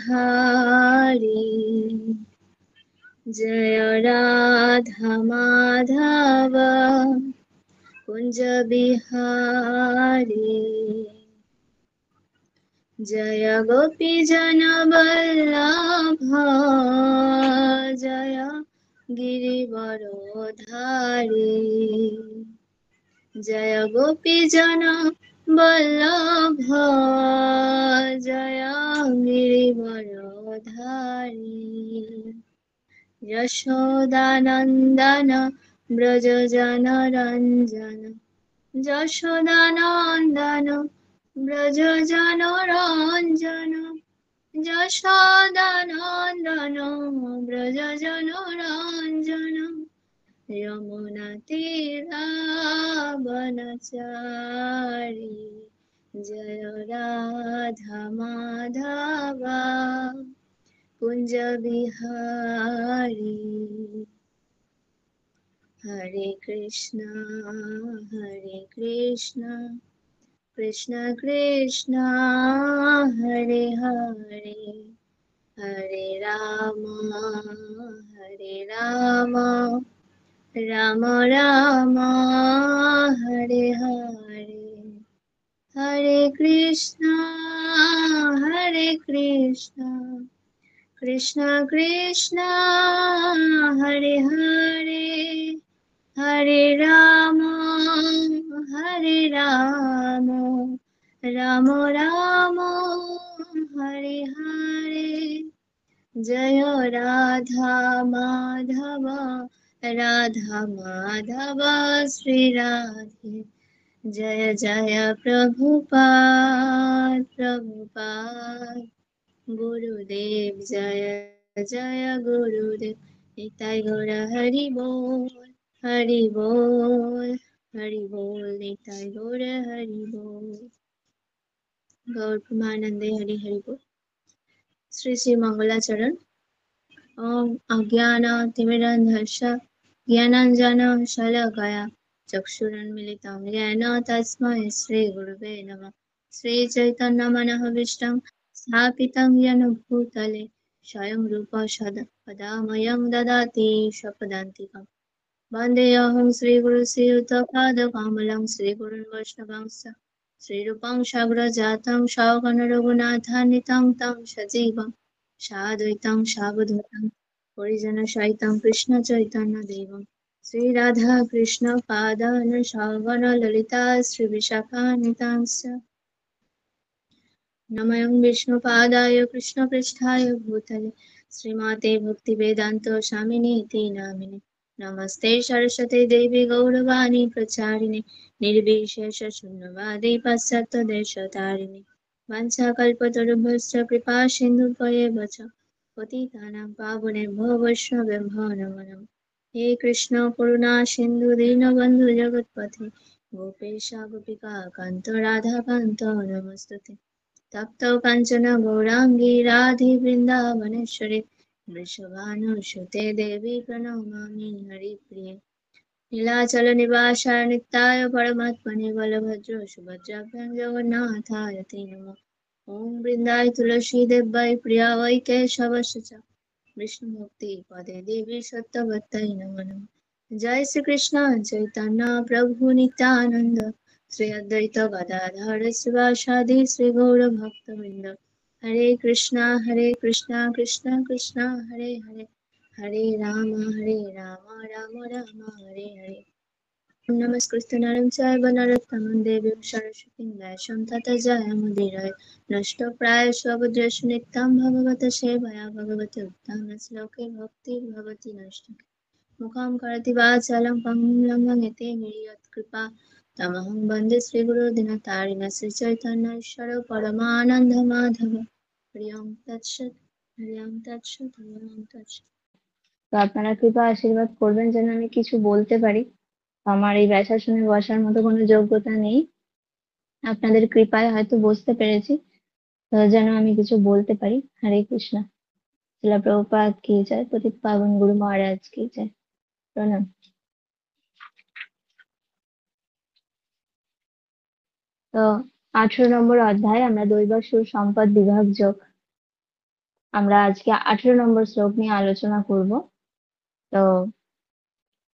गिरिधारी जय राधा माधव कुंज बिहारी जय गोपी जन वल्लभ जय गिरिवरधारी जय गोपी जन वल्लभ जय गिरिवरधारी यशोदानन्दन व्रज जनरञ्जन यशोदानन्दन व्रज जनरञ्जन यशोदानन्दन व्रज जनरञ्जन यमुनातीरावनचारी जय राधा माधव कुंज बिहारी हरे कृष्णा कृष्ण कृष्ण हरे हरे हरे राम राम राम हरे हरे हरे कृष्णा कृष्ण कृष्ण हरे हरे हरे राम राम राम हरे हरे जय राधा माधव श्री राधे जय जय प्रभुपाद गुरुदेव जय जय गुरुदेव निताय गौर हरि बोल निताय गौर हरि बोल गौर प्रेमानंदे हरि हरि बोल। श्री श्री मंगलाचरण। ओम अज्ञानतिमिरन्धस्य ज्ञानाञ्जनं शलाकया चक्षुरुन्मीलितं येन तस्मै श्रीगुरुवे नमः। श्रीचैतन्यमनोभीष्टं स्थापितं येन भूतले स्वयं रूप सदा ददाति स्वपदान्तिकम्। वन्देऽहं श्रीगुरु श्रीयुतपादकमलं श्रीगुरुन् वैष्णवांश्च श्रीरूपं साग्रजातं सगण रघुनाथान्वितं तं सजीवं साद्वैतं सावधूतं परिजनसहितं कृष्ण चैतन्यदेवं श्रीराधा कृष्ण पादान सगण ललिता श्रीविशाखान्वितांश्च नमः विष्णुपादाय कृष्णपृष्ठाय भूतले श्रीमते भक्तिवेदान्त स्वामिनीति नामिने नमस्ते सरस्वती देवी गौरवाणी प्रचारिणे निर्विशेष शून्यवादी पाश्चात्यदेशतारिणे वाञ्छाकल्पतरुभ्यश्च कृपा सिन्धुभ्येव च पतितानां पावनेभ्यो वैष्णवेभ्यो नमो नमः। हे कृष्ण करुणा सिन्धु दीनबन्धु जगत्पते गोपेश गोपिका कान्त राधाकान्त नमस्तुते। तप्त काञ्चन गौराङ्गी राधे वृन्दावनेश्वरी वृषभानुसुते देवी प्रणमामि हरिप्रिये नीलाचल निवासाय नित्याय परमात्मने बलभद्र सुभद्राभ्यां जगन्नाथाय ते नमः। ॐ वृन्दाय तुलसी देव्यै प्रिया वै केशवस्य च विष्णुभक्ति पदे देवी सत्यवत्यै नमो नमः। जय श्री कृष्ण चैतन्य प्रभु नित्यानंद श्री अद्वैत गदाधर शिवासादि श्री गौर भक्तवृंद हरे कृष्णा कृष्णा कृष्णा हरे हरे हरे राम राम राम हरे हरे। नमस्कृत्य नरं चैव नरोत्तमं देवीं सरस्वतीं व्यासं ततो जयमुदीरये नष्टप्रायस्वभद्रेषु नित्यं भगवत सेवया भगवती उत्तम श्लोके भक्तिर्भवति नष्ट मुखं करोति वाचालं पङ्गुं लङ्घयते गिरियत्कृपा तमहं वन्दे श्रीगुरो दिनतारिणः श्रीचैतन्येश्वर परमानन्दमाधव हरिओं तत्सत् তো আপনারা কৃপা আশীর্বাদ করবেন যেন আমি কিছু বলতে পারি। আমার এই ব্যাসার শুনে বসার মতো কোনো যোগ্যতা নেই, আপনাদের কৃপায় হয়তো বসতে পেরেছি, তো যেন আমি কিছু বলতে পারি। হরে কৃষ্ণ। শিলা প্রভুপাদ কি জয়, পতিত পাবন গুরু মহারাজ কি জয়, প্রণাম। তো 18 নম্বর অধ্যায় আমরা দৈব সুর সম্পদ বিভাগ যোগ আমরা আজকে 18 নম্বর শ্লোক নিয়ে আলোচনা করব। তো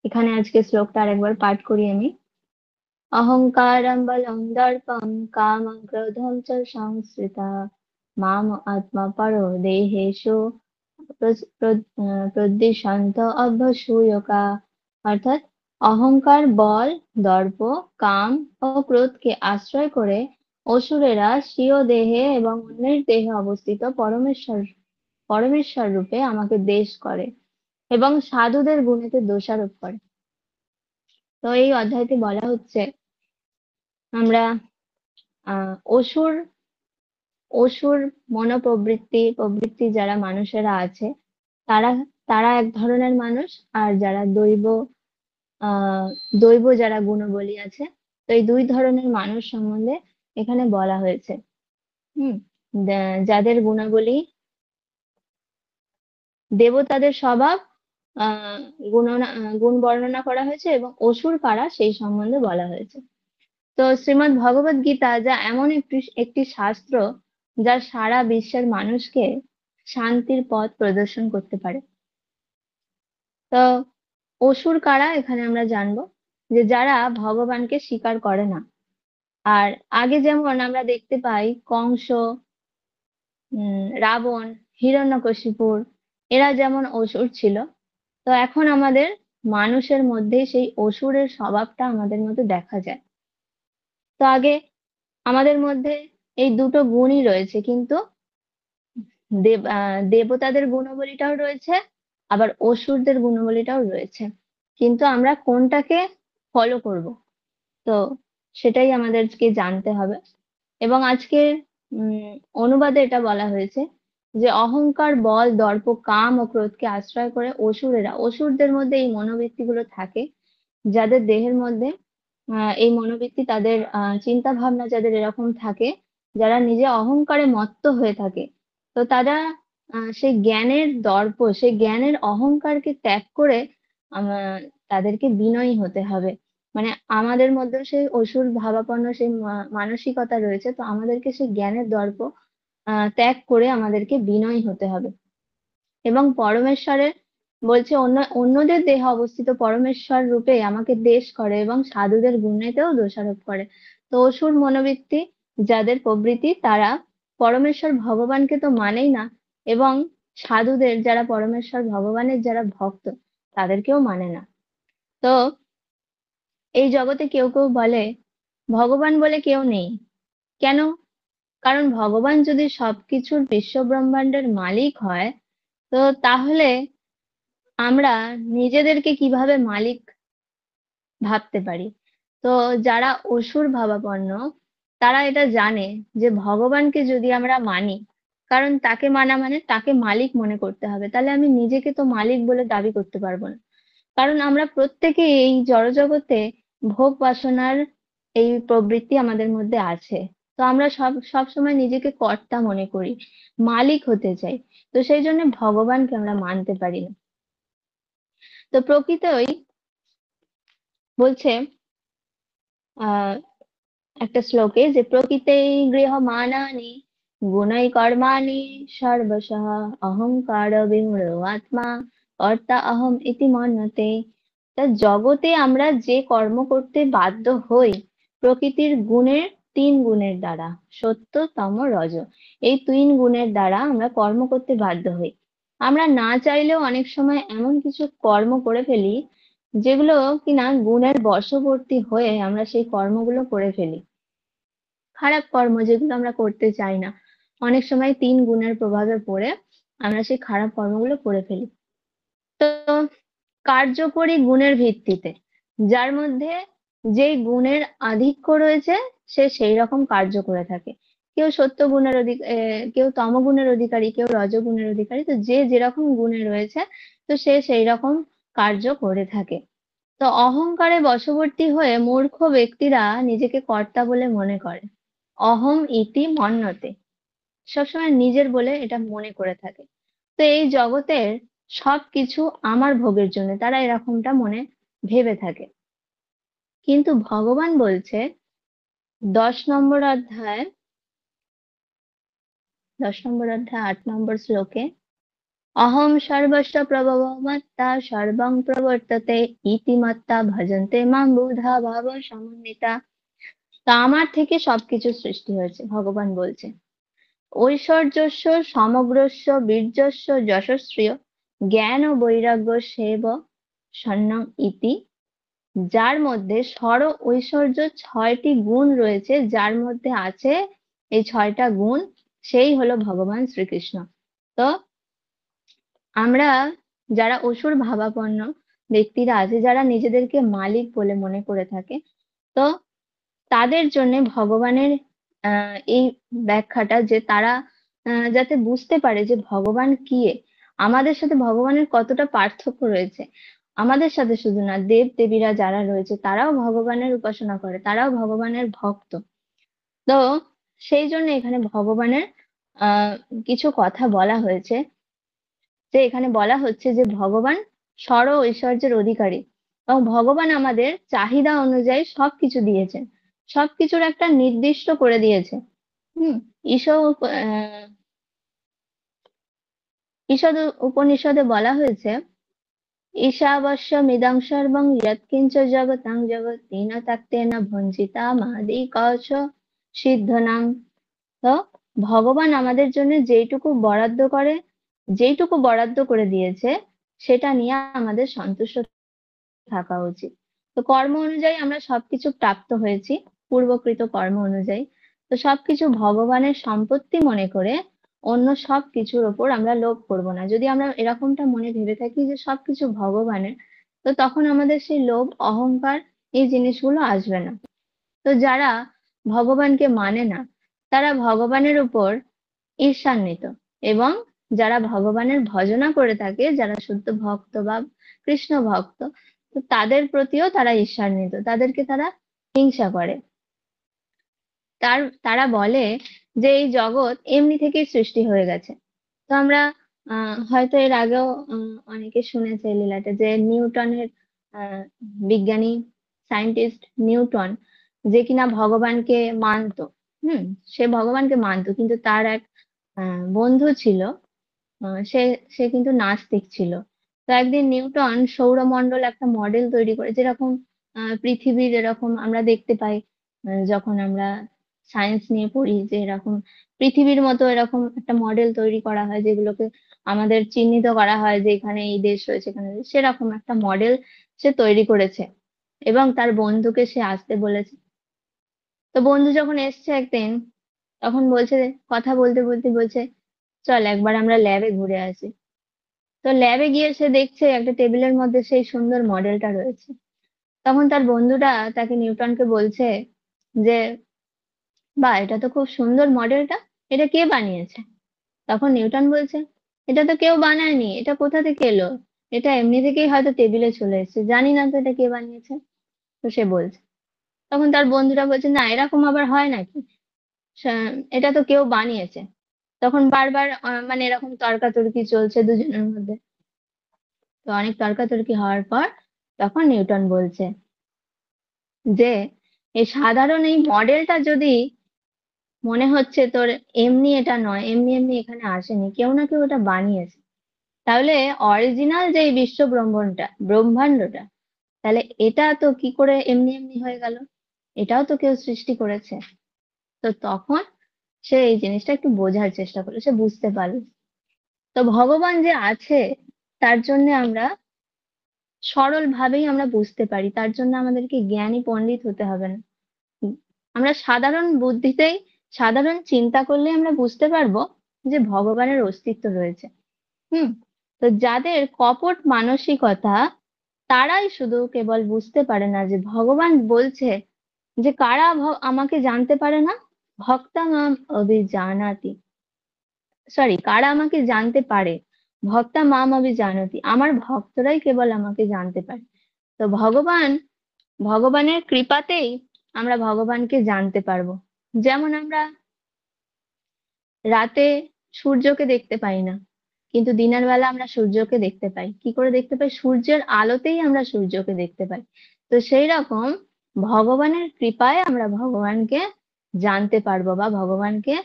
এখানে আজকে শ্লোকটা আরেকবার পাঠ করি আমি। অহংকারম বলম দর্পম কামং ক্রোধম চ সংশ্রিতা মাম আত্মা পরো দেহেষু প্রদ্বিষন্ত অভ্যসূয়কা। অর্থাৎ অহংকার, বল, দর্প, কাম ও ক্রোধকে আশ্রয় করে অসুরেরা স্বীয় দেহে এবং অন্যের দেহে অবস্থিত পরমেশ্বর রূপে আমাকে দ্বেষ করে এবং সাধুদের গুণেতে দোষারোপ করে। তো এই অধ্যায়তে বলা হচ্ছে আমরা অসুর অসুর প্রবৃত্তি যারা মানুষেরা আছে তারা তারা এক ধরনের মানুষ, আর যারা আহ দৈব যারা গুণবলী আছে, তো এই দুই ধরনের মানুষ সম্বন্ধে এখানে বলা হয়েছে। হুম যাদের গুণাবলী দেবতাদের স্বভাব আহ গুণ বর্ণনা করা হয়েছে এবং অসুর কারা সেই সম্বন্ধে বলা হয়েছে। তো শ্রীমদ্ ভগবদ গীতা যা এমন একটি শাস্ত্র যা সারা বিশ্বের মানুষকে শান্তির পথ প্রদর্শন করতে পারে। তো অসুর কারা এখানে আমরা জানবো, যে যারা ভগবানকে স্বীকার করে না। আর আগে যেমন আমরা দেখতে পাই কংস, রাবণ, হিরণ্যকশিপুর, এরা যেমন অসুর ছিল, তো এখন আমাদের মানুষের মধ্যে সেই অসুরের স্বভাবটা আমাদের মধ্যে দেখা যায়। তো আগে আমাদের মধ্যে এই দুটো গুণই রয়েছে, কিন্তু দেবতাদের গুণাবলীটাও রয়েছে, আবার অসুরদের গুণাবলীটাও রয়েছে, কিন্তু আমরা কোনটাকে ফলো করব, তো সেটাই আমাদেরকে জানতে হবে। এবং আজকের অনুবাদে এটা বলা হয়েছে যে অহংকার, বল, দর্প, কাম ও ক্রোধকে আশ্রয় করে অসুরদের মধ্যে এই মনোবৃত্তিগুলো থাকে, যাদের দেহের মধ্যে এই মনোবৃত্তি, তাদের চিন্তা ভাবনা যাদের এরকম থাকে, যারা নিজে অহংকারে মত্ত হয়ে থাকে, তো তারা সেই জ্ঞানের দর্প, সেই জ্ঞানের অহংকারকে ত্যাগ করে তাদেরকে বিনয়ী হতে হবে। মানে আমাদের মধ্যে সেই অসুর ভাবাপন্ন সেই মানসিকতা রয়েছে, তো আমাদেরকে সেই জ্ঞানের দর্প ত্যাগ করে আমাদেরকে বিনয়ী হতে হবে। এবং পরমেশ্বরের বলছে অন্যদের দেহে অবস্থিত পরমেশ্বর রূপে আমাকে দ্বেষ করে এবং সাধুদের গুণেতেও দোষারোপ করে। তো অসুর মনোবৃত্তি যাদের প্রবৃত্তি, তারা পরমেশ্বর ভগবানকে তো মানেই না, এবং সাধুদের যারা পরমেশ্বর ভগবানের যারা ভক্ত তাদেরকেও মানে না। তো এই জগতে কেউ কেউ বলে ভগবান বলে কেউ নেই। কেন? কারণ ভগবান যদি সবকিছুর বিশ্ব ব্রহ্মাণ্ডের মালিক হয়, তো তাহলে আমরা নিজেদেরকে কিভাবে মালিক ভাবতে পারি? তো যারা অসুর ভাবাপন্ন, তারা এটা জানে যে ভগবানকে যদি আমরা মানি, কারণ তাকে মানা মানে তাকে মালিক মনে করতে হবে, তাহলে আমি নিজেকে তো মালিক বলে দাবি করতে পারবো না। কারণ আমরা প্রত্যেকে এই জড়জগতে ভোগ বাসনার এই প্রবৃত্তি আমাদের মধ্যে আছে। তো আমরা সব সময় নিজেকে কর্তা মনে করি, মালিক হতে চাই। তো সেই জন্য ভগবানকে আমরা মানতে পারি না। তো প্রকৃতই বলছে আহ একটা শ্লোকে যে প্রকৃতেই গৃহমানানি গুণৈ কর্মাণি সর্বশঃ অহংকার বিমূঢ় আত্মা কর্তা অহম ইতি মন্যতে। তা জগতে আমরা যে কর্ম করতে বাধ্য হই প্রকৃতির গুণের, তিন গুণের দ্বারা, সত্য, তম, রজ, এই তিন গুণের দ্বারা আমরা কর্ম করতে বাধ্য হই। আমরা না চাইলেও অনেক সময় এমন কিছু কর্ম করে ফেলি যেগুলো কিনা গুণের বশবর্তী হয়ে আমরা সেই কর্মগুলো করে ফেলি। খারাপ কর্ম যেগুলো আমরা করতে চাই না, অনেক সময় তিন গুণের প্রভাবে পড়ে আমরা সেই খারাপ কর্মগুলো করে ফেলি। তো কার্যকরী গুণের ভিত্তিতে, যার মধ্যে যেই গুণের আধিক্য রয়েছে সে সেই রকম কার্য করে থাকে। কেউ সত্য গুণের কেউ তম গুণের অধিকারী, কেউ রজগুণের অধিকারী, তো যে যেরকম গুণে রয়েছে তো সে সেই রকম কার্য করে থাকে। তো অহংকারে বশবর্তী হয়ে মূর্খ ব্যক্তিরা নিজেকে কর্তা বলে মনে করে, অহম ইতি মন্যতে, সবসময় নিজের বলে এটা মনে করে থাকে। তো এই জগতের সবকিছু আমার ভোগের জন্য তারা এরকমটা মনে ভেবে থাকে। কিন্তু ভগবান বলছে 10 নম্বর অধ্যায় 10 নম্বর অধ্যায় 8 নম্বর শ্লোকে অহম সর্বস্ব প্রভব মত্তা সর্বং প্রবর্ততে ইতিমত্তা ভজন্তে মাম বুধা ভাব সমন্বিতা। তা আমার থেকে সবকিছু সৃষ্টি হয়েছে, ভগবান বলছে। ঐশ্বর্যস্য সমগ্রস্য বীর্যস্য যশস্বীয় জ্ঞান ও বৈরাগ্য সেব সন্ন্যং ইতি। যার মধ্যে স্বর ঐশ্বর্য 6টি গুণ রয়েছে, যার মধ্যে আছে এই 6টা গুণ, সেই হলো ভগবান শ্রীকৃষ্ণ। তো আমরা যারা অসুর ভাবাপন্ন ব্যক্তিরা আছে, যারা নিজেদেরকে মালিক বলে মনে করে থাকে, তো তাদের জন্য ভগবানের এই ব্যাখ্যাটা, যে তারা যাতে বুঝতে পারে যে ভগবান কি, আমাদের সাথে ভগবানের কতটা পার্থক্য রয়েছে। আমাদের সাথে শুধু না, দেব দেবীরা যারা রয়েছে তারাও ভগবানের উপাসনা করে, তারাও ভগবানের ভক্ত। তো সেই জন্য এখানে ভগবানের আহ কিছু কথা বলা হয়েছে, যে এখানে বলা হচ্ছে যে ভগবান স্বর ঐশ্বর্যের অধিকারী, এবং ভগবান আমাদের চাহিদা অনুযায়ী সবকিছু দিয়েছেন, সবকিছুর একটা নির্দিষ্ট করে দিয়েছে। হম ঈশদ উপনিষদে বলা হয়েছে ঈশাবস্যমিদং সর্বং যৎকিঞ্চ জগতাং জগতি ন তাক্তেন ভঞ্জিতা মাদি কচ সিদ্ধনাম। তো ভগবান আমাদের জন্য যেইটুকু বরাদ্দ করে দিয়েছে, সেটা নিয়ে আমাদের সন্তুষ্ট থাকা উচিত। তো কর্ম অনুযায়ী আমরা সবকিছু প্রাপ্ত হয়েছি, পূর্বকৃত কর্ম অনুযায়ী। তো সবকিছু ভগবানের সম্পত্তি মনে করে অন্য সবকিছুর ওপর আমরা লোভ করব না। যদি আমরা এরকমটা মনে ভেবে থাকি যে সবকিছু ভগবানের, তো তখন আমাদের সেই লোভ, অহংকার, এই জিনিসগুলো আসবে না। তো যারা ভগবানকে মানে না, তারা ভগবানের উপর ঈর্ষান্বিত, এবং যারা ভগবানের ভজনা করে থাকে, যারা শুদ্ধ ভক্ত বা কৃষ্ণ ভক্ত, তো তাদের প্রতিও তারা ঈর্ষান্বিত, তাদেরকে তারা হিংসা করে। তারা বলে যে এই জগৎ এমনি থেকেই সৃষ্টি হয়ে গেছে। তো আমরা হয়তো এর আগেও অনেকে শুনেছে এই লীলাটা, যে নিউটনের আহ বিজ্ঞানী সায়েন্টিস্ট নিউটন, যে কিনা ভগবানকে মানতো। হুম সে ভগবানকে মানতো, কিন্তু তার এক বন্ধু ছিল, সে সে কিন্তু নাস্তিক ছিল। তো একদিন নিউটন সৌরমণ্ডল একটা মডেল তৈরি করে, যেরকম পৃথিবীর এরকম আমরা দেখতে পাই যখন আমরা সায়েন্স নিয়ে পড়ি, যে এরকম পৃথিবীর মতো এরকম একটা মডেল তৈরি করা হয়, যেগুলোকে আমাদের চিহ্নিত করা হয় যে এখানে এই দেশ রয়েছে, এখানে সেরকম একটা মডেল সে তৈরি করেছে, এবং তার বন্ধুকে সে আসতে বলেছে। তো বন্ধু যখন এসছে একদিন, তখন বলছে, কথা বলতে বলতে বলছে, চল একবার আমরা ল্যাবে ঘুরে আসি। তো ল্যাবে গিয়ে সে দেখছে একটা টেবিলের মধ্যে সেই সুন্দর মডেলটা রয়েছে। তখন তার বন্ধুটা তাকে, নিউটনকে বলছে যে, বা এটা তো খুব সুন্দর মডেলটা, এটা কে বানিয়েছে? তখন নিউটন বলছে, এটা তো কেউ বানায়নি, এটা কোথা থেকে এলো? এটা এমনি থেকেই হয়তো টেবিলে চলে এসেছে, জানি না তো এটা কে বানিয়েছে। তো সে বলছে, তখন তার বন্ধুরা বলছে, না এরকম আবার হয় নাকি, এটা তো কেউ বানিয়েছে। তখন বারবার মানে এরকম তর্কাতর্কি চলছে দুজনের মধ্যে। তো অনেক তর্কাতর্কি হওয়ার পর তখন নিউটন বলছে যে, এই সাধারণ এই মডেলটা যদি মনে হচ্ছে তোর, এমনি এটা নয়, এমনি এমনি এখানে আসেনি, কেউ না কেউ এটা বানিয়েছে, তাহলে অরিজিনাল যে এই বিশ্ব ব্রহ্মাণ্ডটা, তাহলে এটা তো কি করে এমনি এমনি হয়ে গেল? এটাও তো কেউ সৃষ্টি করেছে। তো তখন সে এই জিনিসটা একটু বোঝার চেষ্টা করলো, সে বুঝতে পারলো। তো ভগবান যে আছে, তার জন্য আমরা সরল ভাবেই আমরা বুঝতে পারি, তার জন্য আমাদেরকে জ্ঞানী পণ্ডিত হতে হবে না। আমরা সাধারণ বুদ্ধিতেই, সাধারণ চিন্তা করলে আমরা বুঝতে পারবো যে ভগবানের অস্তিত্ব রয়েছে। হুম তো যাদের কপট মানসিকতা, তারাই শুধু কেবল বুঝতে পারে না যে ভগবান বলছে যে কারা আমাকে জানতে পারে না, ভক্তা মাম অভিজানাতি, সরি, কারা আমাকে জানতে পারে, ভক্তা মাম অভিজানতি, আমার ভক্তরাই কেবল আমাকে জানতে পারে। তো ভগবানের কৃপাতেই আমরা ভগবানকে জানতে পারবো। যেমন আমরা রাতে সূর্যকে দেখতে পাই না, কিন্তু দিনের বেলা আমরা সূর্যকে দেখতে পাই। কি করে দেখতে পাই? সূর্যের আলোতেই আমরা সূর্যকে দেখতে পাই। তো সেই রকম ভগবানের কৃপায় আমরা ভগবানকে জানতে পারবো, বা ভগবানকে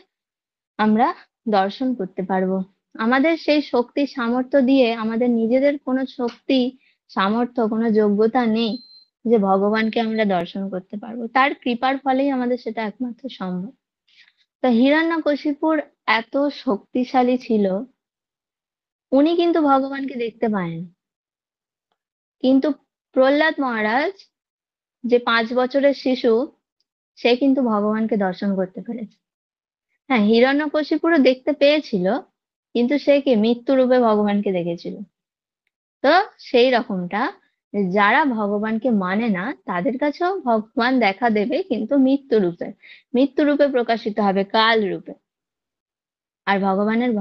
আমরা দর্শন করতে পারবো। আমাদের সেই শক্তি সামর্থ্য দিয়ে আমাদের নিজেদের কোনো শক্তি সামর্থ্য কোনো যোগ্যতা নেই যে ভগবানকে আমরা দর্শন করতে পারবো। তার কৃপার ফলেই আমাদের সেটা একমাত্র সম্ভব। তা হিরণ্যকশিপুর এত শক্তিশালী ছিল, উনি কিন্তু ভগবানকে দেখতে পায়েন, কিন্তু প্রহ্লাদ মহারাজ যে 5 বছরের শিশু, সে কিন্তু ভগবানকে দর্শন করতে পেরেছে। হ্যাঁ, হিরণ্যকশিপুরও দেখতে পেয়েছিল, কিন্তু সে কি মৃত্যু রূপে ভগবানকে দেখেছিল। তো সেই রকমটা, যারা ভগবানকে মানে না তাদের কাছেও ভগবান দেখা দেবে, কিন্তু মৃত্যু রূপে প্রকাশিত হবে, কাল রূপে। আর ভগবানের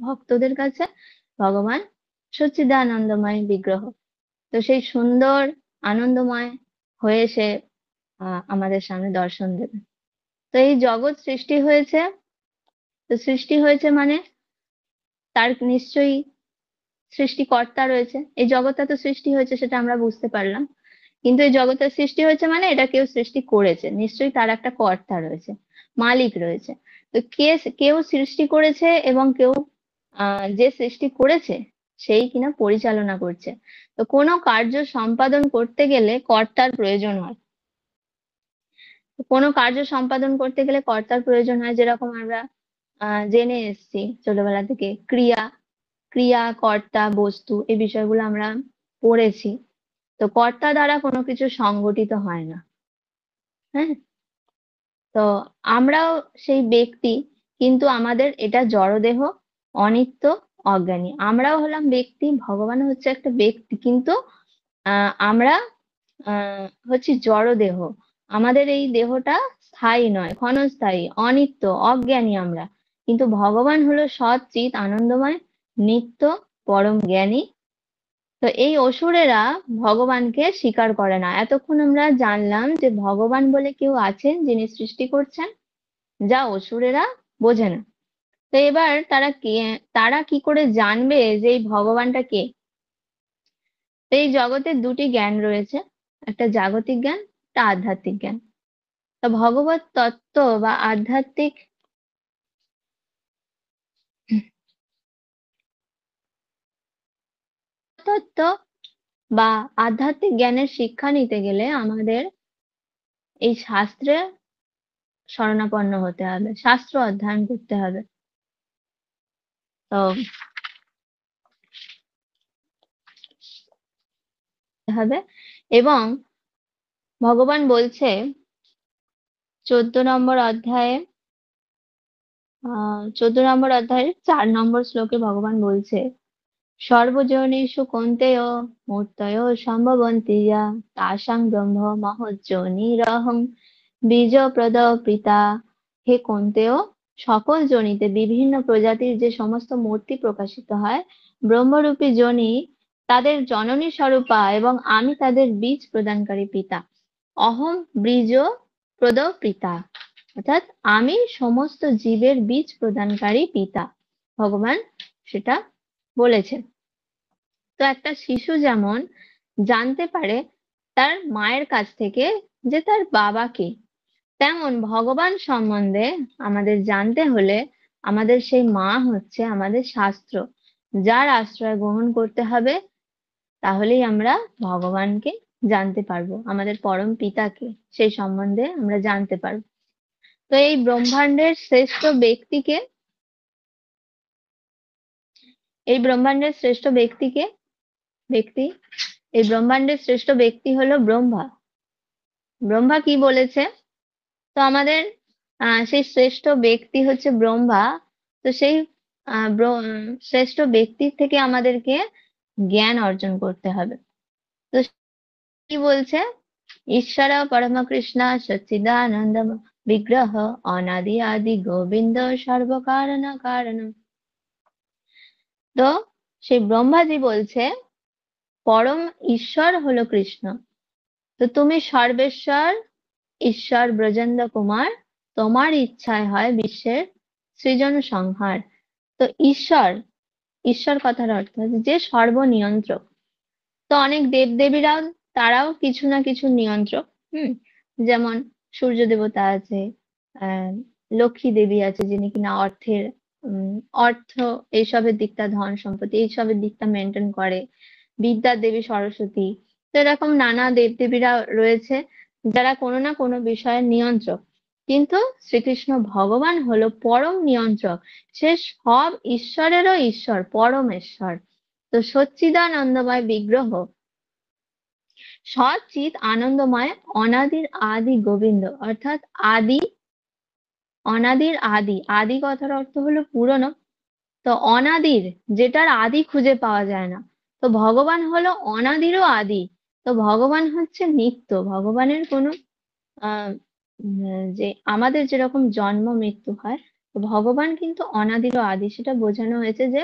ভক্তদের কাছে ভগবান সচ্চিদানন্দময় বিগ্রহ। তো সেই সুন্দর আনন্দময় হয়ে সে আমাদের সামনে দর্শন দেবে। তো এই জগৎ সৃষ্টি হয়েছে, তো সৃষ্টি হয়েছে মানে তার নিশ্চয়ই সৃষ্টিকর্তা রয়েছে। এই জগৎটা তো সৃষ্টি হয়েছে, সেটা আমরা বুঝতে পারলাম, কিন্তু এই জগতের সৃষ্টি হয়েছে মানে এটা কেউ সৃষ্টি করেছে, নিশ্চয়ই তার একটা কর্তা রয়েছে, মালিক রয়েছে। তো কেউ সৃষ্টি করেছে এবং কেউ যে সৃষ্টি করেছে সেই কিনা পরিচালনা করছে। তো কোনো কার্য সম্পাদন করতে গেলে কর্তার প্রয়োজন হয়। কোনো কার্য সম্পাদন করতে গেলে কর্তার প্রয়োজন হয়, যেরকম আমরা জেনে এসেছি ছোটবেলা থেকে, ক্রিয়া ক্রিয়া কর্তা বস্তু এই বিষয়গুলো আমরা পড়েছি। তো কর্তা দ্বারা কোনো কিছু সংগঠিত হয় না। হ্যাঁ, তো আমরাও সেই ব্যক্তি, কিন্তু আমাদের এটা জড়দেহ, অনিত্য, অজ্ঞানী। আমরাও হলাম ব্যক্তি, ভগবান হচ্ছে একটা ব্যক্তি, কিন্তু আমরা হচ্ছে জড়দেহ। আমাদের এই দেহটা স্থায়ী নয়, ক্ষণস্থায়ী, অনিত্য, অজ্ঞানী আমরা। কিন্তু ভগবান হলো সৎ চিৎ আনন্দময়, নিত্য, পরম জ্ঞানী। তো এই অসুরেরা ভগবানকে স্বীকার করে না। এতক্ষণ আমরা জানলাম যে ভগবান বলে কেউ আছেন যিনি সৃষ্টি করছেন, যা অসুরেরা বোঝে না। তো এবার তারা কি করে জানবে যে এই ভগবানটা কে? তো এই জগতে দুটি জ্ঞান রয়েছে, একটা জাগতিক জ্ঞান, একটা আধ্যাত্মিক জ্ঞান। তো ভগবত তত্ত্ব বা আধ্যাত্মিক তত্ত্ব বা আধ্যাত্মিক জ্ঞানের শিক্ষা নিতে গেলে আমাদের এই শাস্ত্রে শরণাপন্ন হতে হবে, শাস্ত্র অধ্যয়ন করতে হবে। তো হবে, এবং ভগবান বলছে 14 নম্বর অধ্যায়ে 14 নম্বর অধ্যায়ের 4 নম্বর শ্লোকে ভগবান বলছে, সর্বজনেষু কৌন্তেয় মূর্তয় সম্ভবন্তি ইয়া তাসাং ব্রহ্ম মহজ্জনিরহং বীজপ্রদ পিতা। হে কৌন্তেয়, সকল যোনিতে বিভিন্ন প্রজাতির যে সমস্ত মূর্তি প্রকাশিত হয়, ব্রহ্মরূপী যোনি তাদের জননী স্বরূপা, এবং আমি তাদের বীজ প্রদানকারী পিতা। অহম বীজ প্রদ পিতা, অর্থাৎ আমি সমস্ত জীবের বীজ প্রদানকারী পিতা। ভগবান সেটা বলেছেন। তো একটা শিশু যেমন জানতে পারে তার মায়ের কাছ থেকে যে তার বাবা কে, তেমন ভগবান সম্বন্ধে আমাদের জানতে হলে আমাদের সেই মা হচ্ছে আমাদের শাস্ত্র, যার আশ্রয় গ্রহণ করতে হবে। তাহলেই আমরা ভগবানকে জানতে পারবো, আমাদের পরম পিতাকে সেই সম্বন্ধে আমরা জানতে পারবো। তো এই ব্রহ্মাণ্ডের শ্রেষ্ঠ ব্যক্তিকে, এই ব্রহ্মাণ্ডের শ্রেষ্ঠ ব্যক্তিকে ব্যক্তি এই ব্রহ্মাণ্ডের শ্রেষ্ঠ ব্যক্তি হলো ব্রহ্মা। ব্রহ্মা কি বলেছে? তো আমাদের সেই শ্রেষ্ঠ ব্যক্তি হচ্ছে ব্রহ্মা। তো সেই শ্রেষ্ঠ ব্যক্তির থেকে আমাদেরকে জ্ঞান অর্জন করতে হবে। তো কি বলছে? ঈশ্বর পরমকৃষ্ণ সচ্চিদানন্দ বিগ্রহ অনাদি আদি গোবিন্দ সর্বকারণ কারণ। তো সেই ব্রহ্মাজি বলছে পরম ঈশ্বর হলো কৃষ্ণ। তো তুমি সর্বেশ্বর ঈশ্বর ব্রজেন্দ্র কুমার, তোমার ইচ্ছায় হয় বিশ্বের সৃজন সংহার। তো ঈশ্বর, ঈশ্বর কথার অর্থ যে সর্বনিয়ন্ত্রক। তো অনেক দেবদেবীরাও, তারাও কিছু না কিছু নিয়ন্ত্রক। যেমন সূর্য দেবতা আছে, আহ লক্ষ্মী দেবী আছে যিনি কিনা অর্থের অর্থ এইসবের দিকটা, ধন সম্পত্তি এইসবের দিকটা মেনটেন করে, বিদ্যার দেবী সরস্বতী। তো এরকম নানা দেবদেবীরা রয়েছে যারা কোনো না কোনো বিষয়ের নিয়ন্ত্রক। কিন্তু শ্রীকৃষ্ণ ভগবান হলো পরম নিয়ন্ত্রক, সে সব ঈশ্বরেরও ঈশ্বর, পরমেশ্বর। তো সচ্চিদানন্দময় বিগ্রহ, সচিত আনন্দময়, অনাদির আদি গোবিন্দ, অর্থাৎ আদি, অনাদির আদি। আদি কথার অর্থ হলো পুরনো, তো অনাদির, যেটার আদি খুঁজে পাওয়া যায় না। তো ভগবান হলো অনাদিরও আদি। তো ভগবান হচ্ছে নিত্য। ভগবানের কোনো আহ যে আমাদের যেরকম জন্ম মৃত্যু হয়, তো ভগবান কিন্তু অনাদিরও আদি। সেটা বোঝানো হয়েছে যে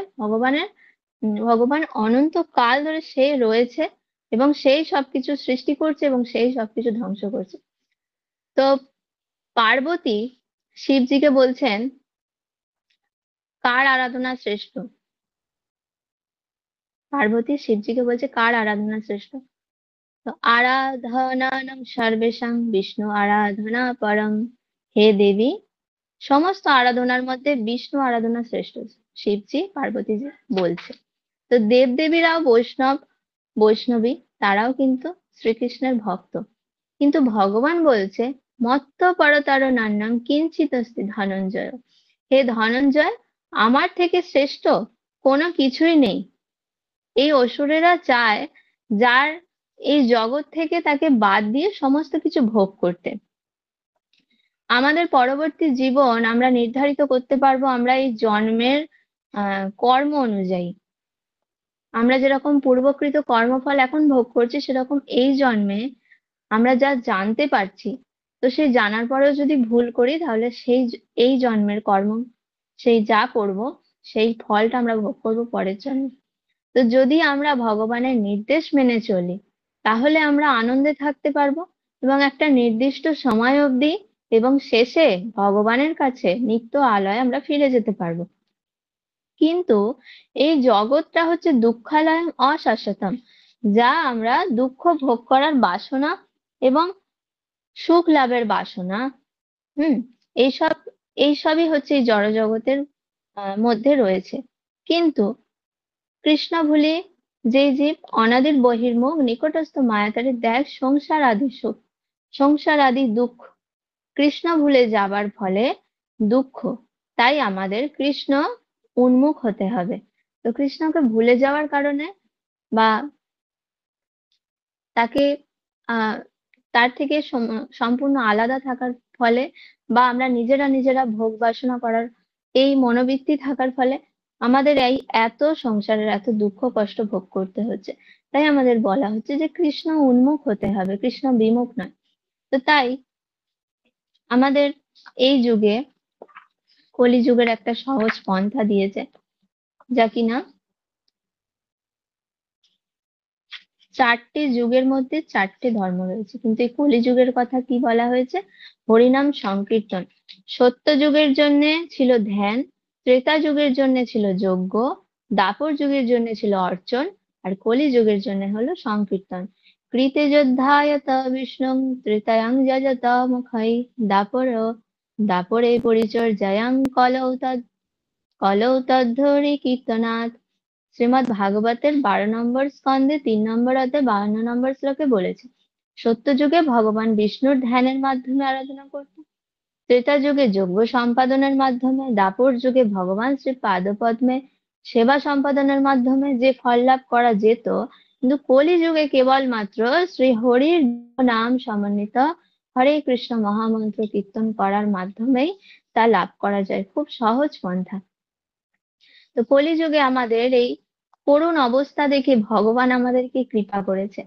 ভগবান অনন্ত কাল ধরে সে রয়েছে এবং সেই সবকিছু সৃষ্টি করছে এবং সেই সবকিছু ধ্বংস করছে। তো পার্বতী শিবজিকে বলছেন কার আরাধনা শ্রেষ্ঠ। পার্বতী শিবজিকে বলছে কার আরাধনা শ্রেষ্ঠ। তো আরাধনানাং সর্বেষাং বিষ্ণু আরাধনা পরম। হে দেবী, সমস্ত আরাধনার মধ্যে বিষ্ণু আরাধনা শ্রেষ্ঠ। শিবজি পার্বতীজি বলছে। তো দেবদেবীরাও বৈষ্ণবী, তারাও কিন্তু শ্রীকৃষ্ণের ভক্ত। কিন্তু ভগবান বলছে মত্ত পরতর নান্যম কিঞ্চিদস্তি ধনঞ্জয়। হে ধনঞ্জয়, আমার থেকে শ্রেষ্ঠ কোনো কিছুই নেই। এই অসুরেরা চায় যার এই জগৎ থেকে তাকে বাদ দিয়ে সমস্ত কিছু ভোগ করতে। আমাদের পরবর্তী জীবন আমরা নির্ধারিত করতে পারবো আমরা এই জন্মের কর্ম অনুযায়ী। আমরা যেরকম পূর্বকৃত কর্মফল এখন ভোগ করছি, সেরকম এই জন্মে আমরা যা জানতে পারছি, তো সেই জানার পরেও যদি ভুল করি, তাহলে এই জন্মের কর্ম, সেই যা করব সেই ফলটা আমরা ভোগ করবো পরের জন্মে। তো যদি আমরা ভগবানের নির্দেশ মেনে চলি, তাহলে আমরা আনন্দে থাকতে পারবো এবং একটা নির্দিষ্ট সময় অবধি, এবং শেষে ভগবানের কাছে নিত্য আলয়ে আমরা ফিরে যেতে পারবো। কিন্তু এই জগৎটা হচ্ছে দুঃখালয়ম অশাশ্বতম, যা আমরা দুঃখ ভোগ করার বাসনা এবং সুখ লাভের বাসনা, হুম, এইসব এইসবই হচ্ছে এই জড় জগতের মধ্যে রয়েছে। কিন্তু কৃষ্ণ ভুলে যে জীব অনাদির বহির্মুখ নিকটস্থ মায়াতারে দেখ সংসার আদি সুখ, সংসার আদি দুঃখ, কৃষ্ণ ভুলে যাবার ফলে দুঃখ। তাই আমাদের কৃষ্ণ উন্মুখ হতে হবে। তো কৃষ্ণকে ভুলে যাওয়ার কারণে বা তাকে আহ তার থেকে সম্পূর্ণ আলাদা থাকার ফলে, বা আমরা নিজেরা নিজেরা ভোগ বাসনা করার এই মনোবৃত্তি থাকার ফলে আমাদের এই এত সংসারের এত দুঃখ কষ্ট ভোগ করতে হচ্ছে। তাই আমাদের বলা হচ্ছে যে কৃষ্ণ উন্মুখ হতে হবে, কৃষ্ণ বিমুখ নয়। তো তাই আমাদের এই যুগে কলিযুগের একটা সহজ পন্থা দিয়েছে, যা কিনা চারটে যুগের মধ্যে চারটে ধর্ম রয়েছে, কিন্তু এই কলিযুগের কথা কি বলা হয়েছে? হরিনাম সংকীর্তন। সত্য যুগের জন্য ছিল ধ্যান, ত্রেতা যুগের জন্য ছিল যজ্ঞ, দাপর যুগের জন্য ছিল অর্চন, আর কলি যুগের জন্য হলো সংকীর্তন। কৃতে যোদ্ধায়ত বিষ্ণু ত্রেতায়াং যজত মুখাই, দাপরে পরিচর্যায়াং কলৌ তদ্ধরি কীর্তনাথ। শ্রীমৎ ভাগবতের 12 নম্বর স্কন্ধে 3 নম্বর অধ্যায় 52 নম্বর শ্লোকে বলেছে, সত্য যুগে ভগবান বিষ্ণুর ধ্যানের মাধ্যমে আরাধনা করত, ত্রেতা যুগে যজ্ঞ সম্পাদনের মাধ্যমে, দাপর যুগে ভগবান শ্রী পাদপদ্মে সেবা সম্পাদনের মাধ্যমে যে ফল লাভ করা যেত, কিন্তু কলি যুগে কেবলমাত্র শ্রী হরির নাম সমন্বিত হরে কৃষ্ণ মহামন্ত্র কীর্তন করার মাধ্যমেই তা লাভ করা যায়। খুব সহজ পন্থা। তো কলিযুগে আমাদের এই করুণ অবস্থা দেখে ভগবান আমাদেরকে কৃপা করেছে।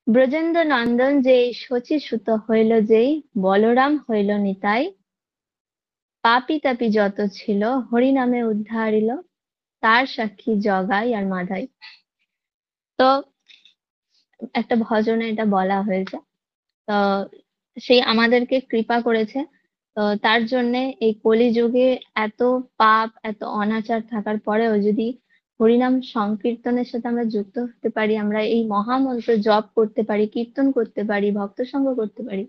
ব্রজেন্দ্র নন্দন যে শচী সুত হইল, যেই বলরাম হইল নিতাই, পাপি তাপি যত ছিল হরি নামে উদ্ধারিল, তার সাক্ষী জগাই আর মাধাই। তো একটা ভজনে এটা বলা হয়েছে। তো সেই আমাদেরকে কৃপা করেছে। তো তার জন্যে এই কলিযুগে এত পাপ এত অনাচার থাকার পরেও যদি হরিনাম সংকীর্তনের সাথে আমরা যুক্ত হতে পারি, আমরা এই মহামন্ত্র জপ করতে পারি, কীর্তন করতে পারি, ভক্ত সঙ্গ করতে পারি,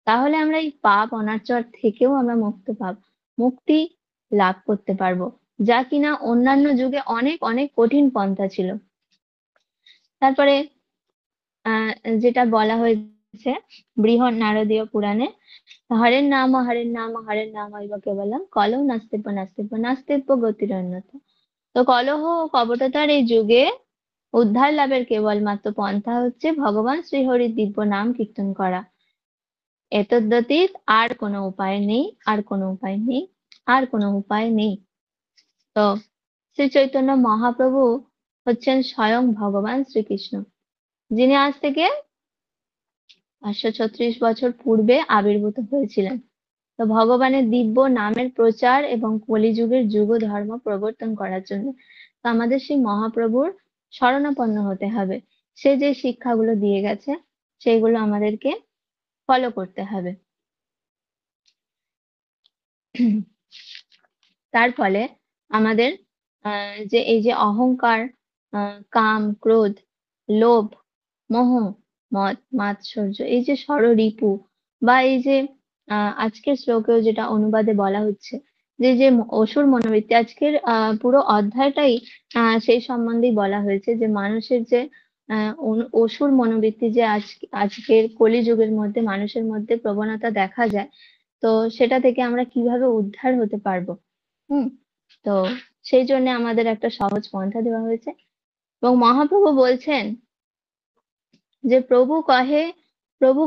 তাহলে আমরা এই পাপ অনাচার থেকেও আমরা মুক্তি লাভ করতে পারবো, যা কিনা অন্যান্য যুগে অনেক অনেক কঠিন পন্থা ছিল। তারপরে যেটা বলা হয়েছে বৃহৎ নারদীয় পুরাণে, হরের নাম হইব কেবলম, কলহ নাস্তিব্য গতিরন্যত। তো কলহ ও কপটতার এই যুগে উদ্ধার লাভের কেবলমাত্র পন্থা হচ্ছে ভগবান শ্রীহরির দিব্য নাম কীর্তন করা। এতদ্ব্যতীত আর কোনো উপায় নেই, আর কোনো উপায় নেই, আর কোনো উপায় নেই। তো শ্রী চৈতন্য মহাপ্রভু হচ্ছেন স্বয়ং ভগবান শ্রীকৃষ্ণ, যিনি আজ থেকে 536 বছর পূর্বে আবির্ভূত হয়েছিলেন। তো ভগবানের দিব্য নামের প্রচার এবং কলিযুগের যুগ ধর্ম প্রবর্তন করার জন্য তো আমাদের সেই মহাপ্রভুর শরণাপন্ন হতে হবে। সে যে শিক্ষাগুলো দিয়ে গেছে সেগুলো আমাদেরকে ফলো করতে হবে। তার ফলে আমাদের যে এই যে অহংকার, কাম, ক্রোধ, লোভ, মোহ, মদ, মাৎসর্য, এই যে ষড়রিপু বা এই যে আজকের শ্লোকেও যেটা অনুবাদে বলা হচ্ছে যে যে অসুর মনোবৃত্তি, আজকের পুরো অধ্যায়টাই সেই সম্বন্ধেই বলা হয়েছে যে মানুষের যে অসুর মনোবৃত্তি যে আজকের কলিযুগের মধ্যে মানুষের মধ্যে প্রবণতা দেখা যায়, তো সেটা থেকে আমরা কিভাবে উদ্ধার হতে পারবো। তো সেই জন্য আমাদের একটা সহজ পন্থা দেওয়া হয়েছে এবং মহাপ্রভু বলছেন যে প্রভু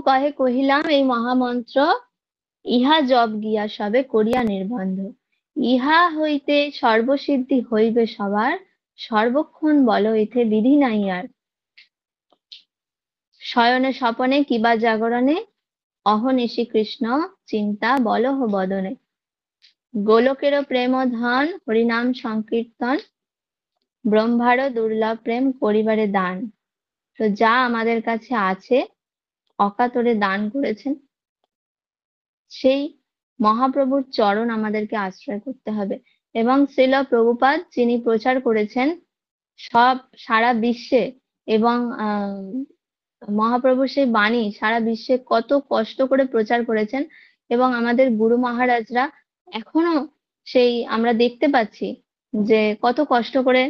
কহে কহিলাম এই মহামন্ত্র, ইহা জপ গিয়া সবে করিয়া নির্বন্ধ, ইহা হইতে সর্বসিদ্ধি হইবে সবার, সর্বক্ষণ বলো এতে বিধি নাই আর, শয়নে স্বপনে কিবা জাগরণে, অহনিশি কৃষ্ণ চিন্তা বলহ বদনে, গোলকেরও প্রেম ধন হরিনাম সংকীর্তন, ব্রহ্মারও দুর্লভ প্রেম করিবারে দান। তো যা আমাদের কাছে আছে অকাতরে দান করেছেন সেই মহাপ্রভুর চরণ আমাদেরকে আশ্রয় করতে হবে। এবং শ্রীল প্রভুপাদ যিনি প্রচার করেছেন সারা বিশ্বে, এবং মহাপ্রভুর সেই বাণী সারা বিশ্বে কত কষ্ট করে প্রচার করেছেন, এবং আমাদের গুরু মহারাজরা এখনো সেই আমরা দেখতে পাচ্ছি যে কত কষ্ট করে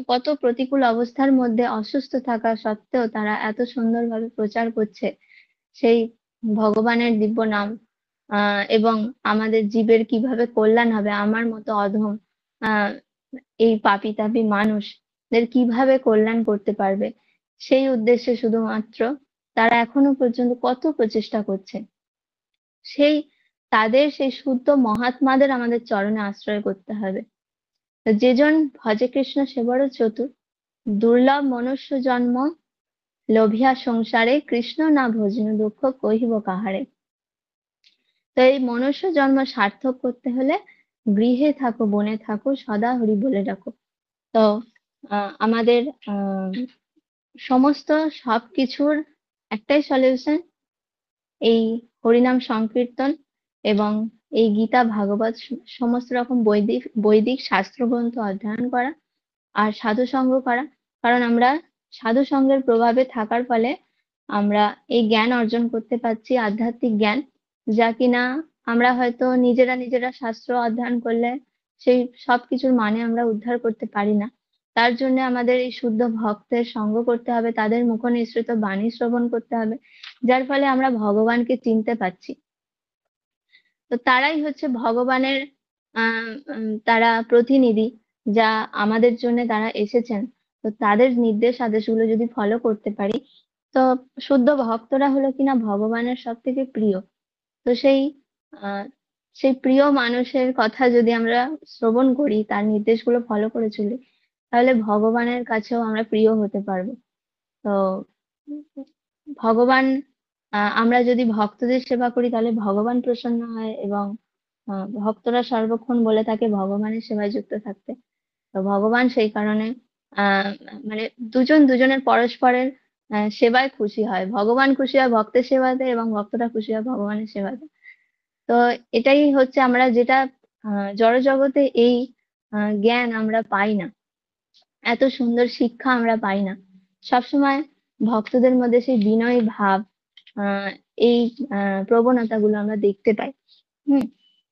কত প্রতিকূল অবস্থার মধ্যে অসুস্থ থাকা সত্ত্বেও তারা এত সুন্দরভাবে প্রচার করছে সেই ভগবানের দিব্য নাম, এবং আমাদের জীবের কিভাবে কল্যাণ হবে, আমার মতো অধম আহ এই পাপী তাপী মানুষদের কিভাবে কল্যাণ করতে পারবে, সেই উদ্দেশ্যে শুধুমাত্র তারা এখনো পর্যন্ত কত প্রচেষ্টা করছে। সেই তাদের সেই শুদ্ধ মহাত্মাদের আমাদের চরণে আশ্রয় করতে হবে। যেজন ভজে কৃষ্ণ সেবরও চতুর, দুর্লভ মনুষ্য জন্ম লোভিয়া সংসারে, কৃষ্ণ না ভজন দুঃখ কহিব কাহারে। তো এই মনুষ্য জন্ম সার্থক করতে হলে গৃহে থাকো বনে থাকো সদা হরি বলে ডাকো। তো আমাদের সমস্ত সবকিছুর একটাই সলিউশন, এই হরিনাম সংকীর্তন এবং এই গীতা ভাগবত সমস্ত রকম বৈদিক শাস্ত্রগ্রন্থ অধ্যয়ন করা আর সাধু সঙ্গ করা। কারণ আমরা সাধু সঙ্গের প্রভাবে থাকার ফলে আমরা এই জ্ঞান অর্জন করতে পারছি, আধ্যাত্মিক জ্ঞান, যা কিনা আমরা হয়তো নিজেরা শাস্ত্র অধ্যয়ন করলে সেই সবকিছুর মানে আমরা উদ্ধার করতে পারি না। তার জন্য আমাদের এই শুদ্ধ ভক্তের সঙ্গ করতে হবে, তাদের মুখ নিঃসৃত বাণী শ্রবণ করতে হবে, যার ফলে আমরা ভগবানকে চিনতে পারছি। তো তারাই হচ্ছে ভগবানের তারা প্রতিনিধি, যা আমাদের জন্য তারা এসেছেন। তো তাদের নির্দেশ আদেশগুলো যদি ফলো করতে পারি, তো শুদ্ধ ভক্তরা হলো কিনা ভগবানের সব থেকে প্রিয়। তো সেই প্রিয় মানুষের কথা যদি আমরা শ্রবণ করি, তার নির্দেশগুলো ফলো করে চলি, তাহলে ভগবানের কাছেও আমরা প্রিয় হতে পারবো। তো ভগবান আমরা যদি ভক্তদের সেবা করি তাহলে ভগবান প্রসন্ন হয়, এবং ভক্তরা সর্বক্ষণ বলে থাকে ভগবানের সেবায় যুক্ত থাকতে। তো ভগবান সেই কারণে আহ মানে দুজনের পরস্পরের সেবায় খুশি হয়, ভগবান খুশি হয় ভক্তের সেবাতে এবং ভক্তরা খুশি হয় ভগবানের সেবাতে। তো এটাই হচ্ছে আমরা যেটা জড় জগতে এই জ্ঞান আমরা পাই না, এত সুন্দর শিক্ষা আমরা পাই না। সবসময় ভক্তদের মধ্যে সেই বিনয় ভাব, এই প্রবণতাগুলো আমরা দেখতে পাই। হম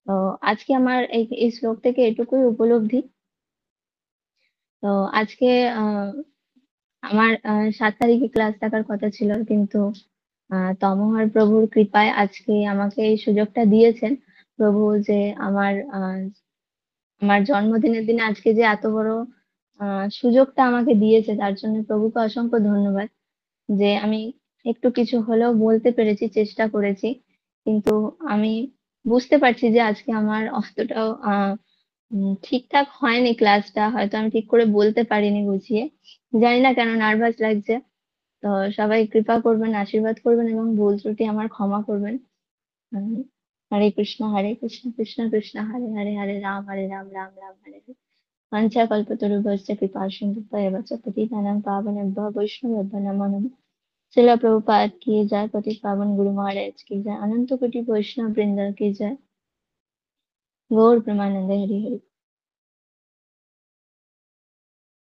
তো আজকে আমার এই শ্লোক থেকে এটুকুই উপলব্ধি। তো আজকে আ আমার ৭ তারিখে ক্লাস থাকার কথা ছিল, কিন্তু তমোহর প্রভুর কৃপায় আজকে আমাকে এই সুযোগটা দিয়েছেন প্রভু, যে আমার আমার জন্মদিনের দিনে আজকে যে এত বড় আ সুযোগটা আমাকে দিয়েছে, তার জন্য প্রভুকে অসংখ্য ধন্যবাদ। যে আমি একটু কিছু হলেও বলতে পেরেছি, চেষ্টা করেছি। কিন্তু আমি বুঝতে পারছি যে আজকে আমার অতটাও ঠিকঠাক হয়নি ক্লাসটা। হয়তো আমি ঠিক করে বলতে পারিনি গুছিয়ে। জানি না কেন নার্ভাস লাগছে। তো সবাই কৃপা করবেন, আশীর্বাদ করবেন এবং ভুল ত্রুটি আমার ক্ষমা করবেন। হুম। হরে কৃষ্ণ, কৃষ্ণ কৃষ্ণ হরে হরে, হরে রাম, রাম রাম হরে হরে। वाञ्छाकल्पतरुभ्यश्च कृपासिन्धुभ्येव च पतितानां पावनेभ्यः वैष्णवेभ्यो नमो नमः। श्रील प्रभुपाद की जय, पतित पावन गुरु महाराज की जय, अनंत कोटि वैष्णव वृंद की जय। गौर प्रेमानंद हरि हरि।